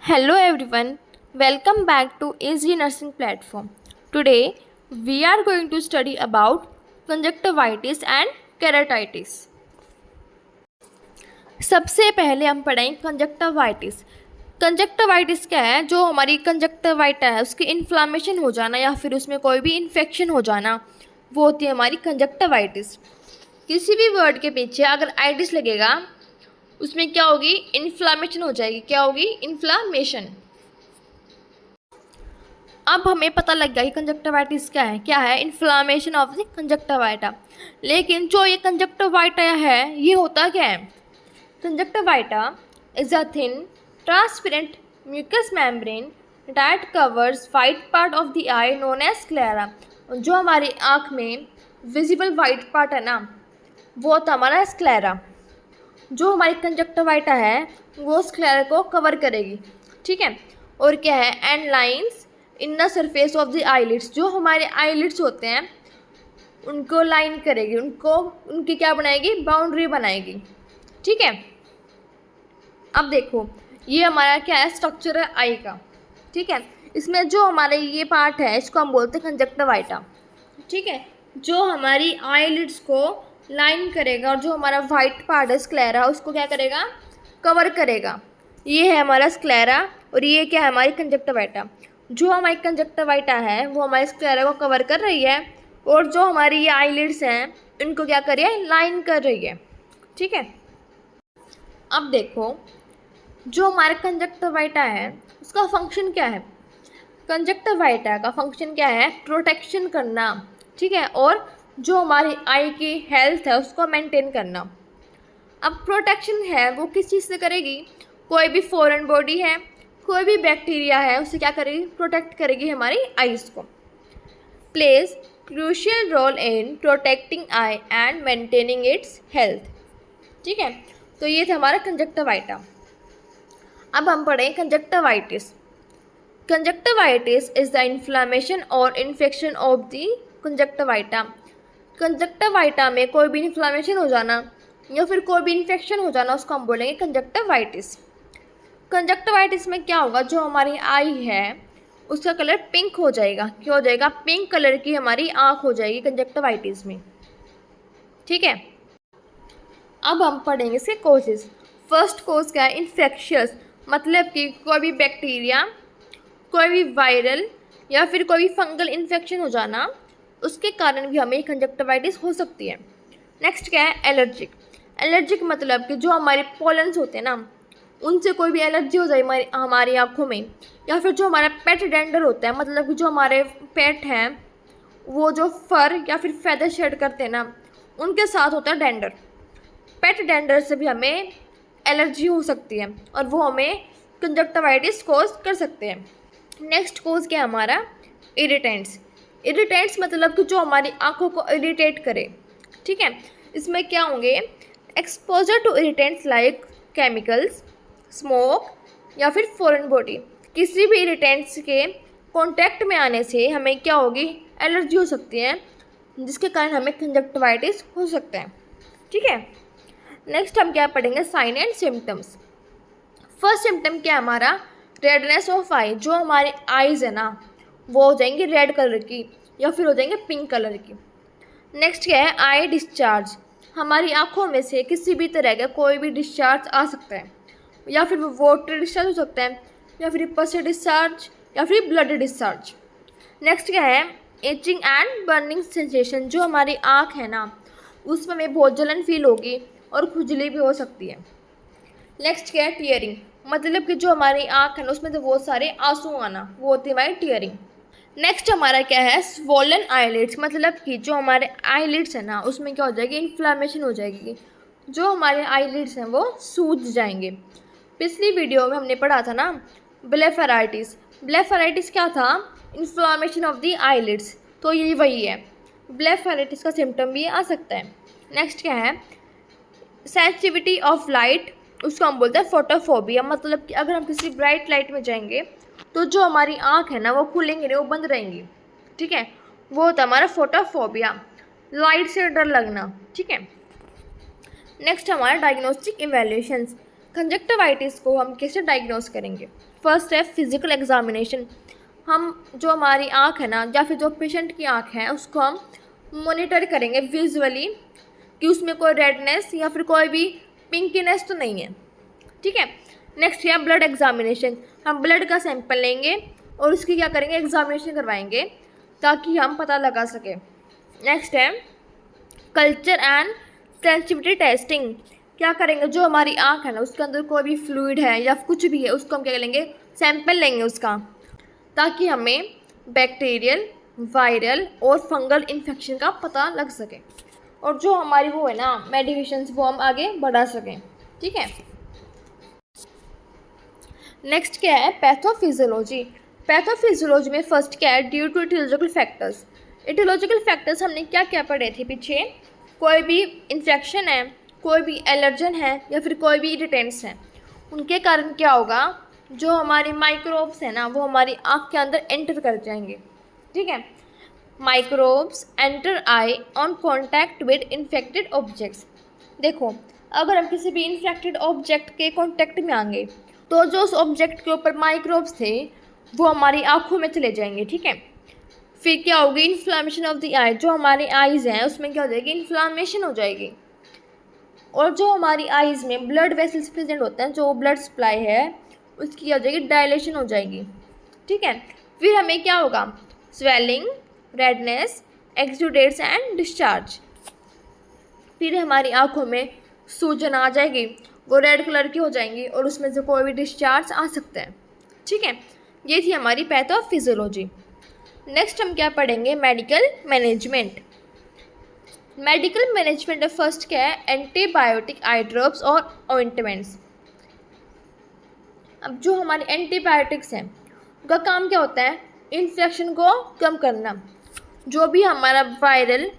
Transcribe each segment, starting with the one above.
Hello everyone, welcome back to AG Nursing Platform. Today we are going to study about conjunctivitis and keratitis. सबसे पहले हम पढ़ेंगे conjunctivitis. Conjunctivitis क्या है? जो हमारी कंजक्टिवाइटा है उसकी इन्फ्लामेशन हो जाना या फिर उसमें कोई भी इन्फेक्शन हो जाना, वो होती है हमारी कंजक्टिवाइटिस। किसी भी वर्ड के पीछे अगर आइटिस लगेगा उसमें क्या होगी? इन्फ्लामेशन हो जाएगी। क्या होगी? इन्फ्लामेशन। अब हमें पता लग गया कि कंजक्टिवाइटिस क्या है इन्फ्लामेशन ऑफ द कंजक्टिवाइटा। लेकिन जो ये कंजक्टिवाइटा है ये होता क्या है? Conjunctiva is a thin transparent mucus membrane that covers white part of the eye known as sclera. जो हमारी आँख में विजिबल वाइट पार्ट है ना, वो होता हमारा स्क्लेरा। जो हमारी कंजक्टिवाइटा है वो स्क्लेरा को कवर करेगी, ठीक है। और क्या है? And lines in the surface of the eyelids. जो हमारे आईलिड्स होते हैं उनको लाइन करेगी, उनकी क्या बनाएगी? बाउंड्री बनाएगी, ठीक है। अब देखो ये हमारा क्या है? स्ट्रक्चर है आई का, ठीक है। इसमें जो हमारे ये पार्ट है इसको हम बोलते हैं कंजक्टिवाइटा, ठीक है। जो हमारी आईलिड्स को लाइन करेगा और जो हमारा वाइट पार्ट है स्क्लेरा उसको क्या करेगा? कवर करेगा। ये है हमारा स्क्लेरा और ये क्या है? हमारी कंजक्टिवाइटा। जो हमारी कंजक्टिवाइटा है वो हमारे स्क्लेरा को कवर कर रही है और जो हमारी ये आईलिड्स हैं इनको क्या कर रही है? लाइन कर रही है, ठीक है। अब देखो जो हमारा कंजक्टिवाइटा है उसका फंक्शन क्या है? कंजक्टिवाइटा का फंक्शन क्या है? प्रोटेक्शन करना, ठीक है। और जो हमारी आई की हेल्थ है उसको मेंटेन करना। अब प्रोटेक्शन है वो किस चीज़ से करेगी? कोई भी फॉरेन बॉडी है, कोई भी बैक्टीरिया है, उसे क्या करेगी? प्रोटेक्ट करेगी हमारी आईज को। Plays crucial role in protecting eye and maintaining its health, ठीक है। तो ये था हमारा कंजक्टिवाइटा। अब हम पढ़ें conjunctivitis. Conjunctivitis is the inflammation और इन्फेक्शन ऑफ द कंजक्टिवाइटा। कंजक्टिवाइटा में कोई भी इन्फ्लामेशन हो जाना या फिर कोई भी इन्फेक्शन हो जाना उसको हम बोलेंगे कंजक्टिवाइटिस। कंजक्टिवाइटिस में क्या होगा? जो हमारी आई है उसका कलर पिंक हो जाएगा। क्या हो जाएगा? पिंक कलर की हमारी आँख हो जाएगी कंजक्टिवाइटिस में, ठीक है। अब हम पढ़ेंगे इसके कोजेस। फर्स्ट कोज क्या है? इन्फेक्शियस, मतलब कि कोई भी बैक्टीरिया, कोई भी वायरल या फिर कोई भी फंगल इन्फेक्शन हो जाना, उसके कारण भी हमें कंजक्टिवाइटिस हो सकती है। नेक्स्ट क्या है? एलर्जिक। एलर्जिक मतलब कि जो हमारे पॉलन्स होते हैं ना उनसे कोई भी एलर्जी हो जाए हमारी आँखों में, या फिर जो हमारा पेट डेंडर होता है, मतलब कि जो हमारे पेट हैं वो जो फर या फिर फेदर शेड करते हैं ना उनके साथ होता है डेंडर। पेट डेंडर से भी हमें एलर्जी हो सकती है और वो हमें कंजक्टिवाइटिस कोज कर सकते हैं। नेक्स्ट कोज क्या है हमारा? इरिटेंट्स। इरिटेंट्स मतलब कि जो हमारी आँखों को इरिटेट करे, ठीक है। इसमें क्या होंगे? Exposure to irritants like chemicals, smoke या फिर फॉरेन बॉडी। किसी भी इरिटेंट्स के कांटेक्ट में आने से हमें क्या होगी? एलर्जी हो सकती है, जिसके कारण हमें कंजक्टिवाइटिस हो सकता है, ठीक है। नेक्स्ट हम क्या पढ़ेंगे? Sign and symptoms. First symptom क्या है हमारा? Redness of eye. जो हमारी आईज है ना वो हो जाएंगी रेड कलर की या फिर हो जाएंगे पिंक कलर की। नेक्स्ट क्या है? आई डिस्चार्ज। हमारी आँखों में से किसी भी तरह का कोई भी डिस्चार्ज आ सकता है, या फिर वो वाटर डिस्चार्ज हो सकता है, या फिर पस डिस्चार्ज, या फिर ब्लड डिस्चार्ज। नेक्स्ट क्या है? Etching and burning sensation. जो हमारी आँख है ना उसमें हमें बहुत जलन फील होगी और खुजली भी हो सकती है। नेक्स्ट क्या है? टीयरिंग, मतलब कि जो हमारी आँख है ना उसमें तो बहुत सारे आंसू आना, वो होती है हमारी टीयरिंग। नेक्स्ट हमारा क्या है? स्वोलन आईलिड्स, मतलब कि जो हमारे आईलिड्स है ना उसमें क्या हो जाएगी? इन्फ्लामेशन हो जाएगी। जो हमारे आईलिड्स हैं वो सूज जाएंगे। पिछली वीडियो में हमने पढ़ा था ना ब्लेफेराइटिस। ब्लेफेराइटिस क्या था? Inflammation of the eyelids. तो ये वही है, ब्लेफेराइटिस का सिम्टम भी आ सकता है। नेक्स्ट क्या है? सेंसिटिविटी ऑफ लाइट, उसको हम बोलते हैं फोटोफोबिया, मतलब कि अगर हम किसी ब्राइट लाइट में जाएंगे तो जो हमारी आँख है ना वो खुलेंगी नहीं, वो बंद रहेंगी, ठीक है। वो होता है हमारा फोटोफोबिया, लाइट से डर लगना, ठीक है। नेक्स्ट हमारा डायग्नोस्टिक इवैल्यूएशंस। कंजक्टिवाइटिस को हम कैसे डायग्नोस करेंगे? फर्स्ट है फिजिकल एग्जामिनेशन। हम जो हमारी आँख है ना, या फिर जो पेशेंट की आँख है, उसको हम मॉनिटर करेंगे विजुअली कि उसमें कोई रेडनेस या फिर कोई भी पिंकीनेस तो नहीं है। ठीक है। नेक्स्ट है ब्लड एग्जामिनेशन। हम ब्लड का सैंपल लेंगे और उसकी क्या करेंगे, एग्जामिनेशन करवाएंगे ताकि हम पता लगा सकें। नेक्स्ट है कल्चर एंड सेंसिटिविटी टेस्टिंग। क्या करेंगे, जो हमारी आँख है ना, उसके अंदर कोई भी फ्लूइड है या कुछ भी है, उसको हम क्या लेंगे, सैंपल लेंगे उसका, ताकि हमें बैक्टीरियल, वायरल और फंगल इन्फेक्शन का पता लग सके और जो हमारी वो है ना मेडिकेशंस, वो हम आगे बढ़ा सकें। ठीक है। नेक्स्ट क्या है, पैथोफिजियोलॉजी। पैथोफिजियोलॉजी में फर्स्ट क्या है, due to etiological factors. Etiological factors हमने क्या क्या पढ़े थे पीछे, कोई भी इन्फेक्शन है, कोई भी एलर्जन है या फिर कोई भी इरिटेंट्स हैं, उनके कारण क्या होगा, जो हमारे माइक्रोब्स हैं ना, वो हमारी आँख के अंदर एंटर कर जाएंगे। ठीक है। Microbes enter I on contact with infected objects. देखो, अगर हम किसी भी इन्फेक्टेड ऑब्जेक्ट के कॉन्टैक्ट में आएंगे तो जो उस ऑब्जेक्ट के ऊपर माइक्रोब्स थे वो हमारी आँखों में चले जाएंगे। ठीक है। फिर क्या होगी, इन्फ्लामेशन ऑफ द आई। जो हमारी आइज़ हैं उसमें क्या हो जाएगी, इन्फ्लामेशन हो जाएगी। और जो हमारी आइज़ में ब्लड वेसल्स प्रेजेंट होते हैं, जो ब्लड सप्लाई है, उसकी क्या हो जाएगी, डायलेशन हो जाएगी। ठीक है। फिर हमें क्या होगा, swelling, redness, exudates and discharge. फिर हमारी आँखों में सूजन आ जाएगी, वो रेड कलर की हो जाएंगी और उसमें से कोई भी डिस्चार्ज आ सकता है। ठीक है। ये थी हमारी पैथोफिजियोलॉजी। नेक्स्ट हम क्या पढ़ेंगे, मेडिकल मैनेजमेंट। मेडिकल मैनेजमेंट में फर्स्ट क्या है, एंटीबायोटिक आई ड्रॉप्स और ऑइंटमेंट्स। अब जो हमारे एंटीबायोटिक्स हैं उनका काम क्या होता है, इन्फेक्शन को कम करना। जो भी हमारा वायरल,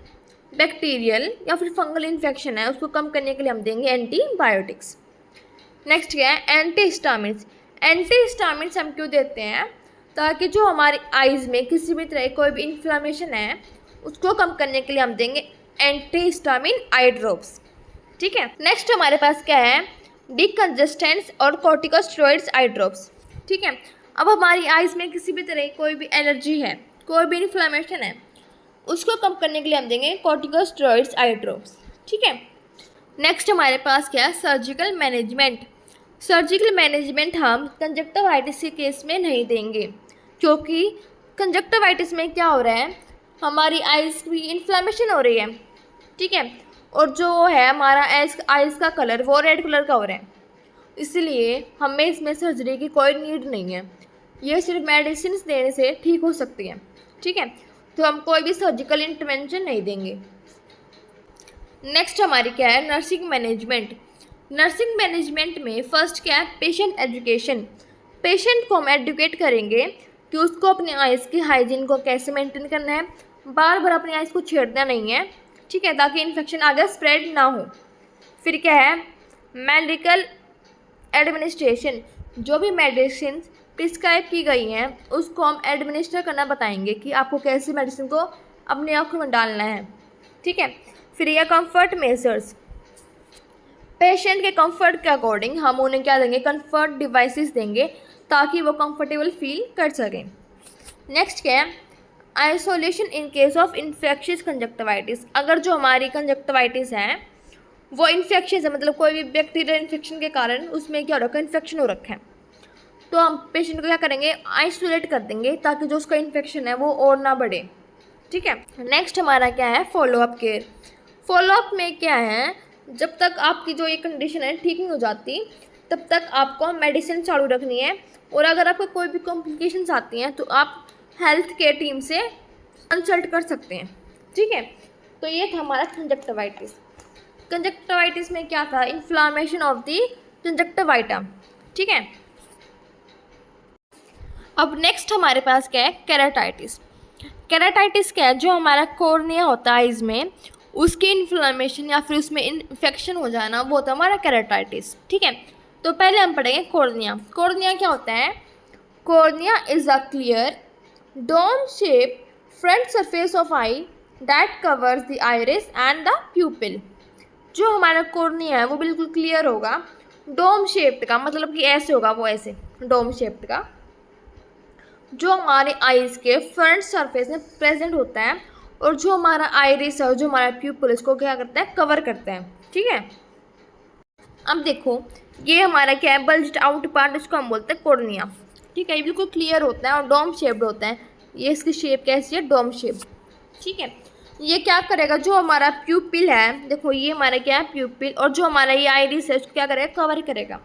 बैक्टीरियल या फिर फंगल इन्फेक्शन है उसको कम करने के लिए हम देंगे एंटीबायोटिक्स। नेक्स्ट क्या है, एंटीहिस्टामिन्स। एंटीहिस्टामिन्स हम क्यों देते हैं, ताकि जो हमारी आइज़ में किसी भी तरह कोई भी इन्फ्लामेशन है उसको कम करने के लिए हम देंगे एंटीहिस्टामिन आई ड्रॉप्स। ठीक है। नेक्स्ट हमारे पास क्या है, डिकंजेस्टेंट्स और कॉर्टिकोस्टेरॉइड्स आई ड्रॉप्स। ठीक है। अब हमारी आइज़ में किसी भी तरह कोई भी एलर्जी है, कोई भी इन्फ्लामेशन है, उसको कम करने के लिए हम देंगे कॉर्टिकोस्टेरॉइड्स आई ड्रॉप्स। ठीक है। नेक्स्ट हमारे पास क्या है, सर्जिकल मैनेजमेंट। सर्जिकल मैनेजमेंट हम कंजक्टिवाइटिस के केस में नहीं देंगे, क्योंकि कंजक्टिवाइटिस में क्या हो रहा है, हमारी आइज़ की इन्फ्लामेशन हो रही है। ठीक है। और जो है हमारा आइज़ का कलर वो रेड कलर का हो रहा है, इसलिए हमें इसमें सर्जरी की कोई नीड नहीं है। ये सिर्फ मेडिसिन देने से ठीक हो सकती है। ठीक है। तो हम कोई भी सर्जिकल इंटरवेंशन नहीं देंगे। नेक्स्ट हमारी क्या है, नर्सिंग मैनेजमेंट। नर्सिंग मैनेजमेंट में फर्स्ट क्या है, पेशेंट एजुकेशन। पेशेंट को हम एजुकेट करेंगे कि उसको अपने आइज़ की हाइजीन को कैसे मेंटेन करना है, बार बार अपनी आइज़ को छेड़ना नहीं है। ठीक है, ताकि इन्फेक्शन आगे स्प्रेड ना हो। फिर क्या है, मेडिकल एडमिनिस्ट्रेशन। जो भी मेडिसिन प्रिस्क्राइब की गई हैं उसको हम एडमिनिस्टर करना बताएंगे कि आपको कैसी मेडिसिन को अपनी आँखों में डालना है। ठीक है। फिर यह कंफर्ट मेजर्स। पेशेंट के कंफर्ट के अकॉर्डिंग हम उन्हें क्या देंगे, कंफर्ट डिवाइसेस देंगे ताकि वो कंफर्टेबल फील कर सकें। नेक्स्ट क्या है, isolation in case of infectious conjunctivitis. अगर जो हमारी कंजक्टिवाइटिस है वो इन्फेक्शियस है, मतलब कोई भी बैक्टीरियल इन्फेक्शन के कारण उसमें क्या हो रखा है, इन्फेक्शन हो रखा है, तो हम पेशेंट को क्या करेंगे, आइसोलेट कर देंगे ताकि जो उसका इन्फेक्शन है वो और ना बढ़े। ठीक है। नेक्स्ट हमारा क्या है, फॉलोअप केयर। फॉलोअप में क्या है, जब तक आपकी जो ये कंडीशन है ठीक नहीं हो जाती तब तक आपको मेडिसिन चालू रखनी है, और अगर आपको कोई भी कॉम्प्लिकेशंस आती हैं तो आप हेल्थ केयर टीम से कंसल्ट कर सकते हैं। ठीक है। तो ये था हमारा कंजक्टिवाइटिस। कंजक्टिवाइटिस में क्या था, इन्फ्लामेशन ऑफ द कंजक्टिवाइटा। ठीक है। अब नेक्स्ट हमारे पास क्या है, केराटाइटिस। केराटाइटिस क्या है, जो हमारा कॉर्निया होता है आइज़ में, उसकी इन्फ्लामेशन या फिर उसमें इन्फेक्शन हो जाना, वो होता है हमारा केराटाइटिस। ठीक है। तो पहले हम पढ़ेंगे कॉर्निया। कॉर्निया क्या होता है, cornea is a clear dome shape front surface of eye that covers the iris and the pupil. जो हमारा कॉर्निया है वो बिल्कुल क्लियर होगा डोम शेप्ड का मतलब कि ऐसे होगा, वो ऐसे डोम शेप्ड का, जो हमारे आईज के फ्रंट सरफेस में प्रेजेंट होता है और जो हमारा आइरिस है, जो हमारा प्यूपिल, इसको क्या करता है, कवर करता है। ठीक है, अब देखो ये हमारा क्या है, बल्ज्ड आउट पार्ट, इसको हम बोलते हैं कॉर्निया। ठीक है, ये बिल्कुल क्लियर होता है और डोम शेप्ड होता है। ये इसकी शेप कैसी है, डोम शेप। ठीक है, ये क्या करेगा, जो हमारा प्यूपिल है, देखो ये हमारा क्या है प्यूपिल, और जो हमारा ये आइरिस है उसको क्या करेगा, कवर करेगा।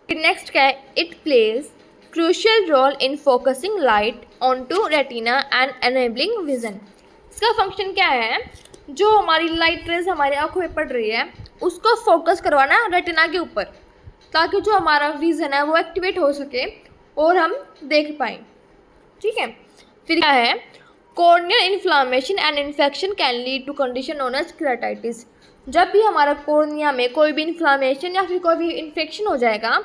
फिर नेक्स्ट क्या है, it plays crucial role in focusing light on to retina and enabling vision. इसका फंक्शन क्या है, जो हमारी लाइट रेज हमारी आंखों में पड़ रही है उसको फोकस करवाना रेटिना के ऊपर, ताकि जो हमारा विजन है वो एक्टिवेट हो सके और हम देख पाएँ। ठीक है, फिर क्या है, corneal inflammation and infection can lead to condition known as keratitis. जब भी हमारा कॉर्निया में कोई भी इन्फ्लामेशन या फिर कोई भी इन्फेक्शन हो जाएगा,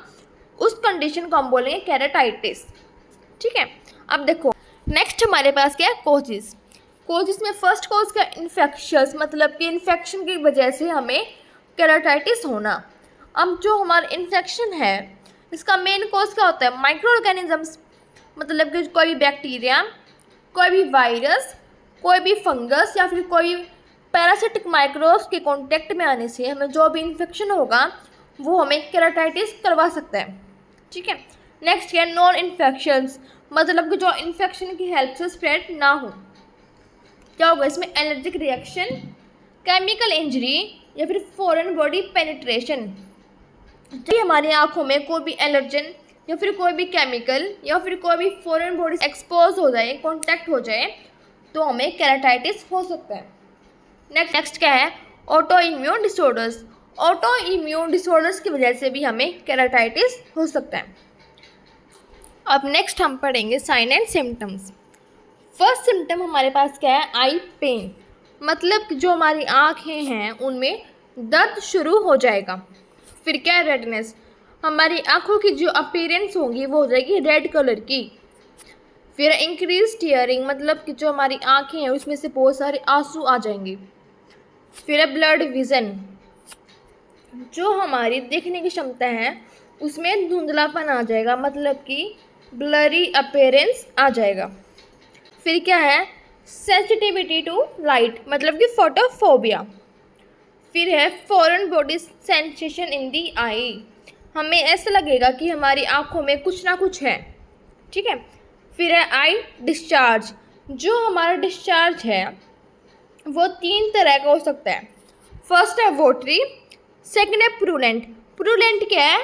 उस कंडीशन को हम बोलेंगे केराटाइटिस। ठीक है, अब देखो नेक्स्ट हमारे पास क्या है, कोजिस। कोजिस में फर्स्ट कोज का इन्फेक्शस, मतलब कि इन्फेक्शन की वजह से हमें केराटाइटिस होना। अब जो हमारा इन्फेक्शन है इसका मेन कोज क्या होता है, माइक्रो ऑर्गेनिजम्स, मतलब कि कोई भी बैक्टीरिया, कोई भी वायरस, कोई भी फंगस या फिर कोई पैरासिटिक माइक्रोब्स के कांटेक्ट में आने से हमें जो भी इन्फेक्शन होगा वो हमें केराटाइटिस करवा सकता है। ठीक है, नेक्स्ट है नॉन इन्फेक्शंस, मतलब कि जो इन्फेक्शन की हेल्प से स्प्रेड ना हो। क्या होगा इसमें, एलर्जिक रिएक्शन, केमिकल इंजरी या फिर फॉरेन बॉडी पेनिट्रेशन। जब हमारी आंखों में कोई भी एलर्जन या फिर कोई भी केमिकल या फिर कोई भी फॉरेन बॉडी एक्सपोज हो जाए, कांटेक्ट हो जाए, तो हमें केराटाइटिस हो सकता है। नेक्स्ट क्या है, auto immune disorders. Auto immune disorders की वजह से भी हमें केराटाइटिस हो सकता है। अब नेक्स्ट हम पढ़ेंगे sign and symptoms. First symptom हमारे पास क्या है, आई पेन, मतलब कि जो हमारी आँखें हैं उनमें दर्द शुरू हो जाएगा। फिर क्या है, रेडनेस, हमारी आँखों की जो अपीयरेंस होगी वो हो जाएगी रेड कलर की। फिर इंक्रीज टीयरिंग, मतलब कि जो हमारी आँखें हैं उसमें से बहुत सारे आंसू आ जाएंगे। फिर है ब्लड विज़न, जो हमारी देखने की क्षमता है उसमें धुंधलापन आ जाएगा, मतलब कि ब्लरी अपीयरेंस आ जाएगा। फिर क्या है, सेंसिटिविटी टू लाइट, मतलब कि फोटोफोबिया। फिर है फॉरेन बॉडी सेंसेशन इन दी आई, हमें ऐसा लगेगा कि हमारी आँखों में कुछ ना कुछ है। ठीक है, फिर है आई डिस्चार्ज, जो हमारा डिस्चार्ज है वो 3 तरह का हो सकता है। फर्स्ट है वोटरी, सेकंड है प्रूलेंट। प्रूलेंट क्या है,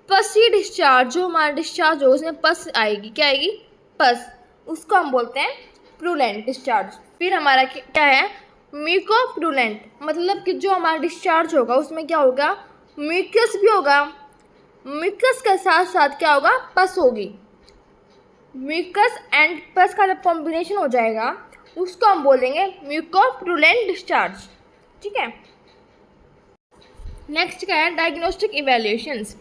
पसी डिस्चार्ज, जो हमारा डिस्चार्ज हो उसमें पस आएगी, क्या आएगी, पस, उसको हम बोलते हैं प्रूलेंट डिस्चार्ज। फिर हमारा क्या है, म्यूकोप्रूलेंट, मतलब कि जो हमारा डिस्चार्ज होगा उसमें क्या होगा, म्यूकस भी होगा, म्यूकस के साथ साथ क्या होगा, पस होगी। म्यूकस एंड पस का जब कॉम्बिनेशन हो जाएगा उसको हम बोलेंगे म्यूकोप्रूलेंट डिस्चार्ज। ठीक है, नेक्स्ट क्या है, डायग्नोस्टिक इवैल्यूएशंस।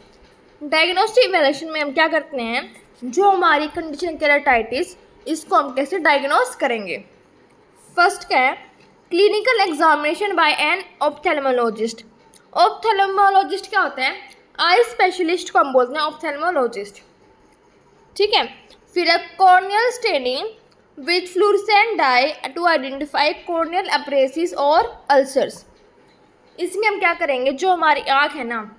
डायग्नोस्टिक इवैल्यूएशन में हम क्या करते हैं, जो हमारी कंडीशन केराटाइटिस, इसको हम कैसे डायग्नोस करेंगे। फर्स्ट क्या है, clinical examination by an ophthalmologist. Ophthalmologist क्या होता है, आई स्पेशलिस्ट को हम बोलते हैं ऑप्थेल्मोलॉजिस्ट। ठीक है, फिर है corneal staining with fluorescent dye to identify corneal abrasions और अल्सर्स। इसमें हम क्या करेंगे, जो हमारी आँख है ना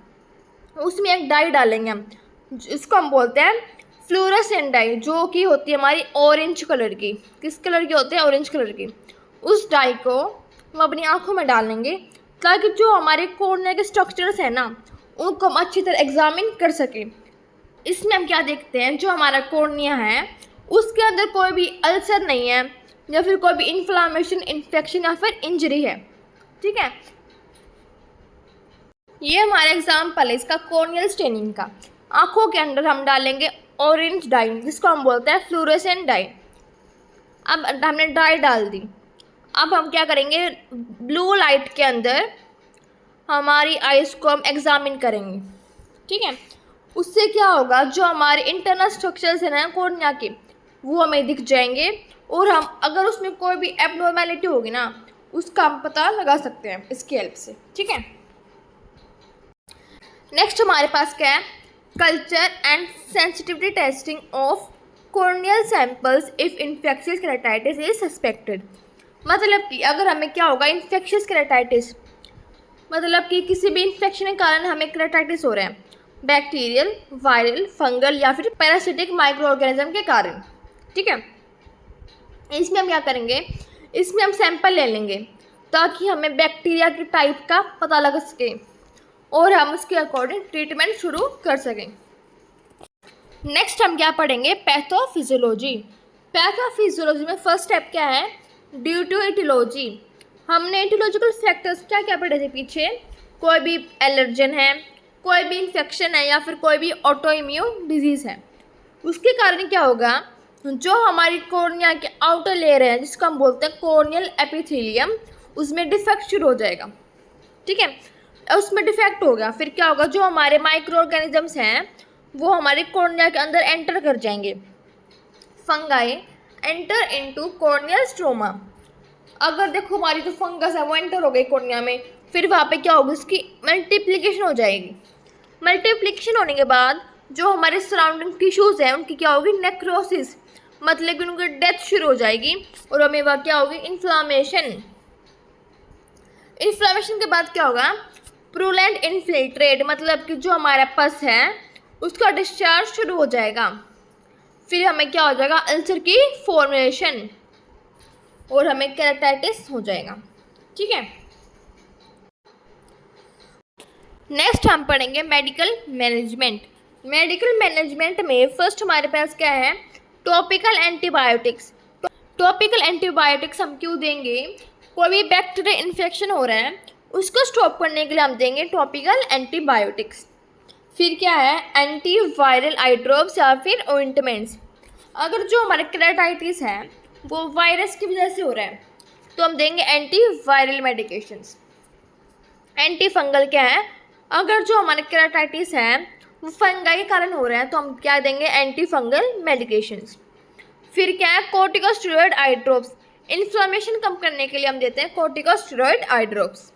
उसमें एक डाई डालेंगे हम, इसको हम बोलते हैं फ्लूरेसेंट डाई, जो कि होती है हमारी ऑरेंज कलर की। किस कलर की होती है, ऑरेंज कलर की। उस डाई को हम अपनी आँखों में डालेंगे ताकि जो हमारे कॉर्निया के स्ट्रक्चर्स हैं ना उनको हम अच्छी तरह एग्जामिन कर सकें। इसमें हम क्या देखते हैं, जो हमारा कॉर्निया है उसके अंदर कोई भी अल्सर नहीं है या फिर कोई भी इन्फ्लामेशन, इन्फेक्शन या फिर इंजरी है। ठीक है, ये हमारा एग्जाम्पल है इसका कॉर्नियल स्टेनिंग का। आँखों के अंदर हम डालेंगे ऑरेंज डाई, जिसको हम बोलते हैं फ्लूरेसेंट डाई। अब हमने डाई डाल दी, अब हम क्या करेंगे, ब्लू लाइट के अंदर हमारी आइज़ को हम एग्जामिन करेंगे। ठीक है, उससे क्या होगा, जो हमारे इंटरनल स्ट्रक्चर्स हैं ना कॉर्निया के, वो हमें दिख जाएंगे और हम अगर उसमें कोई भी एबनॉर्मेलिटी होगी ना उसका हम पता लगा सकते हैं इसकी हेल्प से। ठीक है, नेक्स्ट हमारे पास क्या है, culture and sensitivity testing of corneal samples if infectious keratitis is suspected. मतलब कि अगर हमें क्या होगा, इन्फेक्शियस केराटिटिस, मतलब कि किसी भी इन्फेक्शन के कारण हमें केराटिटिस हो रहा है, बैक्टीरियल, वायरल, फंगल या फिर पैरासिटिक माइक्रो ऑर्गेनिज्म के कारण, ठीक है। इसमें हम क्या करेंगे, इसमें हम सैंपल ले लेंगे ताकि हमें बैक्टीरिया के टाइप का पता लग सके और हम उसके अकॉर्डिंग ट्रीटमेंट शुरू कर सकें। नेक्स्ट हम क्या पढ़ेंगे, पैथोफिजियोलॉजी। पैथोफिजियोलॉजी में फर्स्ट स्टेप क्या है, ड्यू टू एटियोलॉजी। हमने एटियोलॉजिकल फैक्टर्स क्या क्या पढ़े थे पीछे, कोई भी एलर्जन है, कोई भी इन्फेक्शन है या फिर कोई भी ऑटो इम्यून डिजीज़ है, उसके कारण क्या होगा, जो हमारी कॉर्निया के आउटर लेयर है जिसको हम बोलते हैं कॉर्नियल एपिथेलियम, उसमें डिफेक्ट शुरू हो जाएगा, ठीक है। उसमें डिफेक्ट हो गया, फिर क्या होगा, जो हमारे माइक्रो ऑर्गेनिजम्स हैं वो हमारे कॉर्निया के अंदर एंटर कर जाएंगे। Fungi enter into corneal stroma. अगर देखो हमारी जो फंगस है वो एंटर हो गई कॉर्निया में, फिर वहाँ पे क्या होगा, उसकी मल्टीप्लिकेशन हो जाएगी। मल्टीप्लिकेशन होने के बाद जो हमारे सराउंडिंग टिश्यूज़ हैं उनकी क्या होगी, नेक्रोसिस, मतलब कि उनकी डेथ शुरू हो जाएगी और हमें वह क्या होगी, इन्फ्लामेशन। इन्फ्लामेशन के बाद क्या होगा, प्रूलेंट इन्फिल्ट्रेट, मतलब कि जो हमारा पस है उसका डिस्चार्ज शुरू हो जाएगा। फिर हमें क्या हो जाएगा, अल्सर की फॉर्मेशन और हमें केराटिटिस हो जाएगा, ठीक है। नेक्स्ट हम पढ़ेंगे मेडिकल मैनेजमेंट। मेडिकल मैनेजमेंट में फर्स्ट हमारे पास क्या है, टॉपिकल एंटीबायोटिक्स। टॉपिकल एंटीबायोटिक्स हम क्यों देंगे, कोई भी बैक्टीरिया इन्फेक्शन हो रहा है उसको स्टॉप करने के लिए हम देंगे टॉपिकल एंटीबायोटिक्स। फिर क्या है, एंटी वायरल आई ड्रॉप्स या फिर ऑइंटमेंट्स। अगर जो हमारे केराटिटिस है वो वायरस की वजह से हो रहा है तो हम देंगे anti viral medications. Anti fungal क्या है, अगर जो हमारे केराटिटिस है वो फंगाई के कारण हो रहा है तो हम क्या देंगे, एंटी फंगल मेडिकेशंस। फिर क्या है, कॉर्टिकोस्टेरॉइड आई ड्रॉप्स। इन्फ्लेमेशन कम करने के लिए हम देते हैं कॉर्टिकोस्टेरॉइड आई ड्रॉप्स।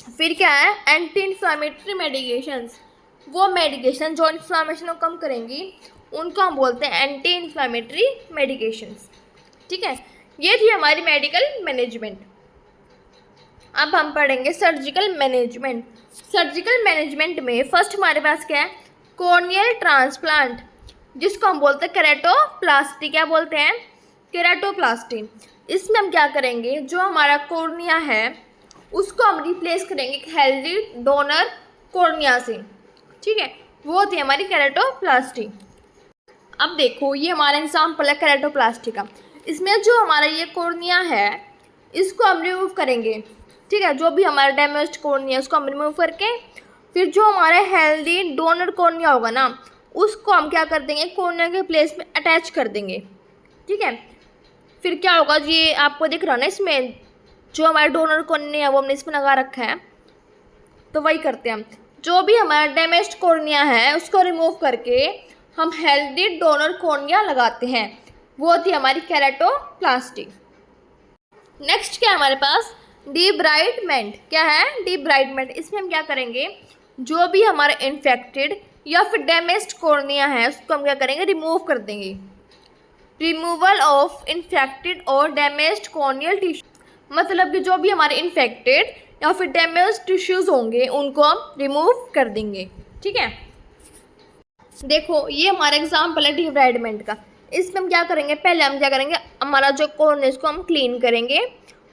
फिर क्या है, एंटी इन्फ्लामेटरी मेडिकेशंस। वो मेडिकेशन जो इन्फ्लामेशन को कम करेंगी उनको हम बोलते हैं एंटी इन्फ्लामेटरी मेडिकेशंस, ठीक है। ये थी हमारी मेडिकल मैनेजमेंट। अब हम पढ़ेंगे सर्जिकल मैनेजमेंट। सर्जिकल मैनेजमेंट में फर्स्ट हमारे पास क्या है, कॉर्नियल ट्रांसप्लांट, जिसको हम बोलते हैं केराटोप्लास्टी। क्या बोलते हैं, केराटोप्लास्टी। इसमें हम क्या करेंगे, जो हमारा कॉर्निया है उसको हम रिप्लेस करेंगे हेल्दी डोनर कॉर्निया से, ठीक है। वो थी हमारी केराटोप्लास्टी। अब देखो ये हमारा एग्जाम्पल है केराटोप्लास्टी का। इसमें जो हमारा ये कॉर्निया है इसको हम रिमूव करेंगे, ठीक है। जो भी हमारा डैमेज्ड कॉर्निया उसको हम रिमूव करके फिर जो हमारा हेल्दी डोनर कॉर्निया होगा ना उसको हम क्या कर देंगे, कॉर्निया के प्लेस में अटैच कर देंगे, ठीक है। फिर क्या होगा, ये आपको दिख रहा है ना, इसमें जो हमारा डोनर कॉर्निया है वो हमने इसमें लगा रखा है, तो वही करते हैं हम। जो भी हमारा डैमेज्ड कॉर्निया है उसको रिमूव करके हम हेल्दी डोनर कॉर्निया लगाते हैं, वो थी हमारी केराटोप्लास्टी। नेक्स्ट क्या है हमारे पास, डिब्राइडमेंट। क्या है, डिब्राइडमेंट। इसमें हम क्या करेंगे, जो भी हमारा इन्फेक्टेड या फिर डैमेज्ड कॉर्निया है उसको हम क्या करेंगे, रिमूव कर देंगे। रिमूवल ऑफ इन्फेक्टेड और डैमेज्ड कॉर्नियल टिश्यू, मतलब कि जो भी हमारे इन्फेक्टेड या फिर डैमेज्ड टिश्यूज़ होंगे उनको हम रिमूव कर देंगे, ठीक है। देखो ये हमारा एग्जाम्पल है डिब्राइडमेंट का। इसमें हम क्या करेंगे, पहले हम क्या करेंगे, हमारा जो कॉर्निया इसको हम क्लीन करेंगे,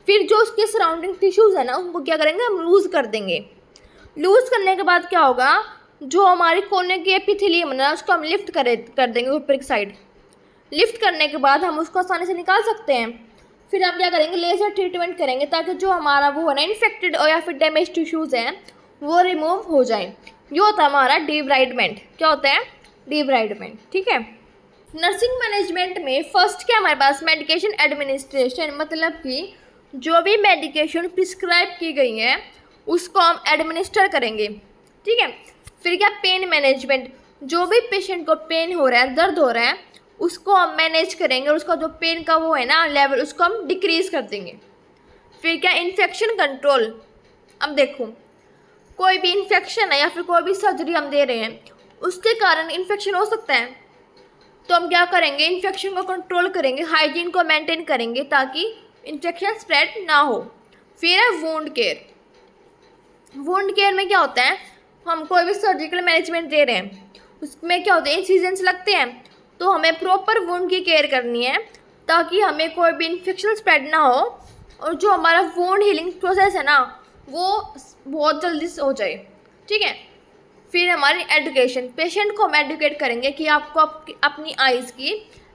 फिर जो उसके सराउंडिंग टिश्यूज़ है ना उनको क्या करेंगे, हम लूज़ कर देंगे। लूज़ करने के बाद क्या होगा, जो हमारी कॉर्निया की एपिथेलियम है ना उसको हम लिफ्ट कर देंगे ऊपर की साइड। लिफ्ट करने के बाद हम उसको आसानी से निकाल सकते हैं। फिर हम क्या करेंगे, लेज़र ट्रीटमेंट करेंगे ताकि जो हमारा वो है ना इन्फेक्टेड और या फिर डैमेज टिश्यूज़ हैं वो रिमूव हो जाए। ये होता है हमारा डिब्राइडमेंट। क्या होता है, डिब्राइडमेंट, ठीक है। नर्सिंग मैनेजमेंट में फर्स्ट क्या हमारे पास, मेडिकेशन एडमिनिस्ट्रेशन, मतलब कि जो भी मेडिकेशन प्रिस्क्राइब की गई है उसको हम एडमिनिस्टर करेंगे, ठीक है। फिर क्या, पेन मैनेजमेंट। जो भी पेशेंट को पेन हो रहा है, दर्द हो रहा है, उसको हम मैनेज करेंगे और उसका जो पेन का वो है ना लेवल उसको हम डिक्रीज़ कर देंगे। फिर क्या, इन्फेक्शन कंट्रोल। अब देखो कोई भी इन्फेक्शन है या फिर कोई भी सर्जरी हम दे रहे हैं उसके कारण इन्फेक्शन हो सकता है, तो हम क्या करेंगे, इन्फेक्शन को कंट्रोल करेंगे, हाइजीन को मेंटेन करेंगे ताकि इन्फेक्शन स्प्रेड ना हो। फिर है वुंड केयर। वुंड केयर में क्या होता है, हम कोई भी सर्जिकल मैनेजमेंट दे रहे हैं उसमें क्या होता है, इंसिजन्स लगते हैं, तो हमें प्रॉपर वुंड की केयर करनी है ताकि हमें कोई भी इन्फेक्शन स्प्रेड ना हो और जो हमारा वुंड हीलिंग प्रोसेस है ना वो बहुत जल्दी से हो जाए। ठीक है। फिर हमारी एजुकेशन, पेशेंट को हम एडुकेट करेंगे कि आपको अपनी आइज़ की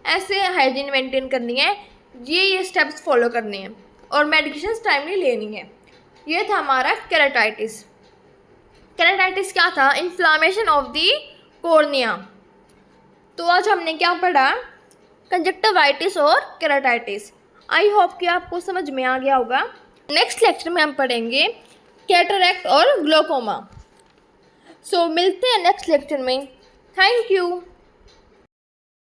ऐसे हाइजीन मेंटेन करनी है, ये स्टेप्स फॉलो करने हैं और मेडिकेशन टाइमली लेनी है। ये था हमारा केराटाइटिस। केराटाइटिस क्या था, इन्फ्लामेशन ऑफ द कॉर्निया। तो आज हमने क्या पढ़ा, कंजक्टिवाइटिस और केराटाइटिस। आई होप कि आपको समझ में आ गया होगा। नेक्स्ट लेक्चर में हम पढ़ेंगे कैटरैक्ट और ग्लोकोमा। सो मिलते हैं नेक्स्ट लेक्चर में। Thank you.